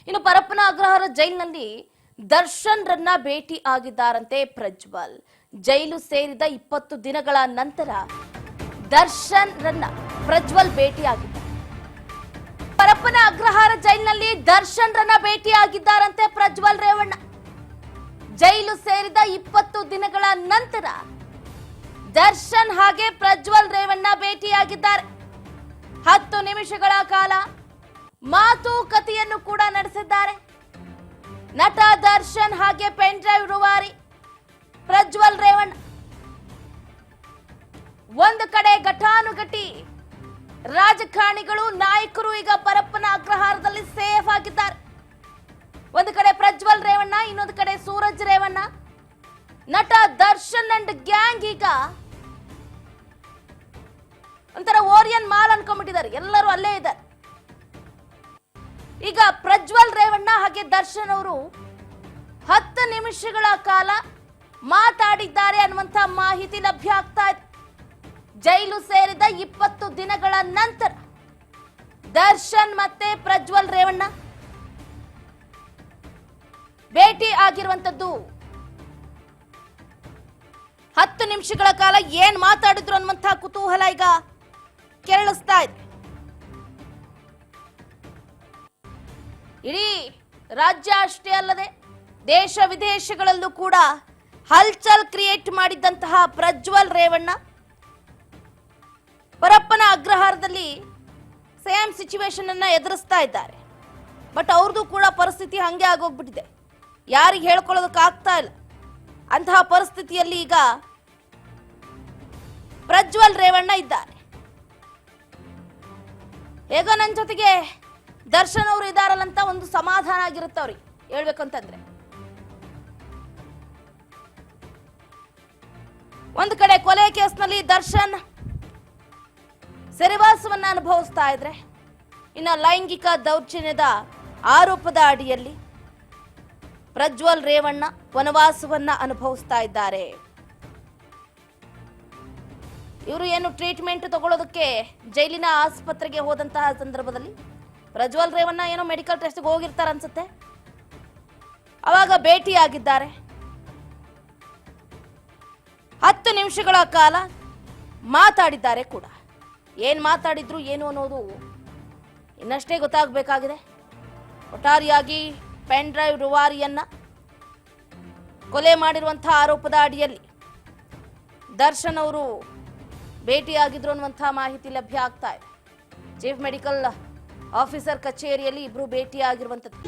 ಇನ್ನು ಪರಪ್ಪನ ಅಗ್ರಹಾರ ಜೈಲಿನಲ್ಲಿ ದರ್ಶನ್ ರನ್ನ ಭೇಟಿ ಆಗಿದ್ದಾರಂತೆ ಪ್ರಜ್ವಲ್. ಜೈಲು ಸೇರಿದ 20 ದಿನಗಳ ನಂತರ ದರ್ಶನ್ ರನ್ನ ಪ್ರಜ್ವಲ್ ಭೇಟಿಯಾಗಿದ್ದಾರೆ. ಪರಪ್ಪನ ಅಗ್ರಹಾರ ಜೈಲಿನಲ್ಲಿ ದರ್ಶನ್ ರನ್ನ ಭೇಟಿಯಾಗಿದ್ದಾರಂತೆ ಪ್ರಜ್ವಲ್ ರೇವಣ್ಣ. ಜೈಲು ಸೇರಿದ 20 ದಿನಗಳ ನಂತರ ದರ್ಶನ್ ಹಾಗೆ ಪ್ರಜ್ವಲ್ ರೇವಣ್ಣ ಭೇಟಿಯಾಗಿದ್ದಾರೆ. 10 ನಿಮಿಷಗಳ ಕಾಲ ಮಾತುಕತೆಯನ್ನು ಕೂಡ ನಡೆಸಿದ್ದಾರೆ. ನಟ ದರ್ಶನ್ ಹಾಗೆ ಪೆನ್ ಡ್ರೈವ್ ರೂವಾರಿ ಪ್ರಜ್ವಲ್ ರೇವಣ್ಣ. ಒಂದು ಕಡೆ ಘಟಾನುಘಟಿ ರಾಜಕಾರಣಿಗಳು ನಾಯಕರು ಈಗ ಪರಪ್ಪನ ಅಗ್ರಹಾರದಲ್ಲಿ ಸೇಫ್ ಆಗಿದ್ದಾರೆ. ಒಂದು ಕಡೆ ಪ್ರಜ್ವಲ್ ರೇವಣ್ಣ, ಇನ್ನೊಂದು ಕಡೆ ಸೂರಜ್ ರೇವಣ್ಣ. ನಟ ದರ್ಶನ್ ಅಂಡ್ ಗ್ಯಾಂಗ್ ಈಗ ಒಂಥರ ಓರಿಯನ್ ಮಾಲ್ ಅನ್ಕೊಂಡ್ಬಿಟ್ಟಿದ್ದಾರೆ. ಎಲ್ಲರೂ ಅಲ್ಲೇ ಇದ್ದಾರೆ. ಈಗ ಪ್ರಜ್ವಲ್ ರೇವಣ್ಣ ಹಾಗೆ ದರ್ಶನ್ ಅವರು 10 ನಿಮಿಷಗಳ ಕಾಲ ಮಾತಾಡಿದ್ದಾರೆ ಅನ್ನುವಂತ ಮಾಹಿತಿ ಲಭ್ಯ ಆಗ್ತಾ ಇದೆ. ಜೈಲು ಸೇರಿದ 20 ದಿನಗಳ ನಂತರ ದರ್ಶನ್ ಮತ್ತೆ ಪ್ರಜ್ವಲ್ ರೇವಣ್ಣ ಭೇಟಿ ಆಗಿರುವಂತದ್ದು. 10 ನಿಮಿಷಗಳ ಕಾಲ ಏನ್ ಮಾತಾಡಿದ್ರು ಅನ್ನುವಂತಹ ಕುತೂಹಲ ಈಗ ಕೆರಳಿಸ್ತಾ ಇದೆ. ಇಡೀ ರಾಜ್ಯ ಅಷ್ಟೇ ಅಲ್ಲದೆ ದೇಶ ವಿದೇಶಗಳಲ್ಲೂ ಕೂಡ ಹಲ್ಚಲ್ ಕ್ರಿಯೇಟ್ ಮಾಡಿದ್ದಂತಹ ಪ್ರಜ್ವಲ್ ರೇವಣ್ಣ ಪರಪ್ಪನ ಅಗ್ರಹಾರದಲ್ಲಿ ಸೇಮ್ ಸಿಚುವೇಶನ್ ಅನ್ನ ಎದುರಿಸ್ತಾ ಇದ್ದಾರೆ. ಬಟ್ ಅವ್ರದ್ದು ಕೂಡ ಪರಿಸ್ಥಿತಿ ಹಂಗೆ ಆಗೋಗ್ಬಿಟ್ಟಿದೆ. ಯಾರಿಗೆ ಹೇಳ್ಕೊಳ್ಳೋದಕ್ಕೆ ಆಗ್ತಾ ಇಲ್ಲ. ಅಂತಹ ಪರಿಸ್ಥಿತಿಯಲ್ಲಿ ಈಗ ಪ್ರಜ್ವಲ್ ರೇವಣ್ಣ ಇದ್ದಾರೆ. ಹೇಗೋ ನನ್ನ ಜೊತೆಗೆ ದರ್ಶನ್ ಅವರು ಇದಾರಲ್ಲಂತ ಒಂದು ಸಮಾಧಾನ ಆಗಿರುತ್ತೆ ಅವ್ರಿಗೆ ಹೇಳ್ಬೇಕಂತಂದ್ರೆ. ಒಂದು ಕಡೆ ಕೊಲೆ ಕೇಸ್ನಲ್ಲಿ ದರ್ಶನ್ ಸೆರೆವಾಸವನ್ನ ಅನುಭವಿಸ್ತಾ ಇದ್ರೆ, ಇನ್ನು ಲೈಂಗಿಕ ದೌರ್ಜನ್ಯದ ಆರೋಪದ ಅಡಿಯಲ್ಲಿ ಪ್ರಜ್ವಲ್ ರೇವಣ್ಣ ವನವಾಸವನ್ನ ಅನುಭವಿಸ್ತಾ ಇದ್ದಾರೆ. ಇವರು ಏನು ಟ್ರೀಟ್ಮೆಂಟ್ ತಗೊಳ್ಳೋದಕ್ಕೆ ಜೈಲಿನ ಆಸ್ಪತ್ರೆಗೆ ಹೋದಂತಹ ಸಂದರ್ಭದಲ್ಲಿ ಪ್ರಜ್ವಲ್ ರೇವಣ್ಣ ಏನೋ ಮೆಡಿಕಲ್ ಟೆಸ್ಟ್ಗೆ ಹೋಗಿರ್ತಾರೆ ಅನ್ಸುತ್ತೆ. ಅವಾಗ ಭೇಟಿಯಾಗಿದ್ದಾರೆ. 10 ನಿಮಿಷಗಳ ಕಾಲ ಮಾತಾಡಿದ್ದಾರೆ ಕೂಡ. ಏನ್ ಮಾತಾಡಿದ್ರು ಏನು ಅನ್ನೋದು ಇನ್ನಷ್ಟೇ ಗೊತ್ತಾಗಬೇಕಾಗಿದೆ. ಒಟ್ಟಾರೆಯಾಗಿ ಪೆನ್ ಡ್ರೈವ್ ರೂವಾರಿಯನ್ನ ಕೊಲೆ ಮಾಡಿರುವಂತಹ ಆರೋಪದ ಅಡಿಯಲ್ಲಿ ದರ್ಶನ್ ಅವರು ಭೇಟಿಯಾಗಿದ್ರು ಅನ್ನುವಂತಹ ಮಾಹಿತಿ ಲಭ್ಯ ಆಗ್ತಾ ಇದೆ. ಚೀಫ್ ಮೆಡಿಕಲ್ ಆಫೀಸರ್ ಕಚೇರಿಯಲ್ಲಿ ಇಬ್ರು ಭೇಟಿಯಾಗಿರುವಂತದ್ದು.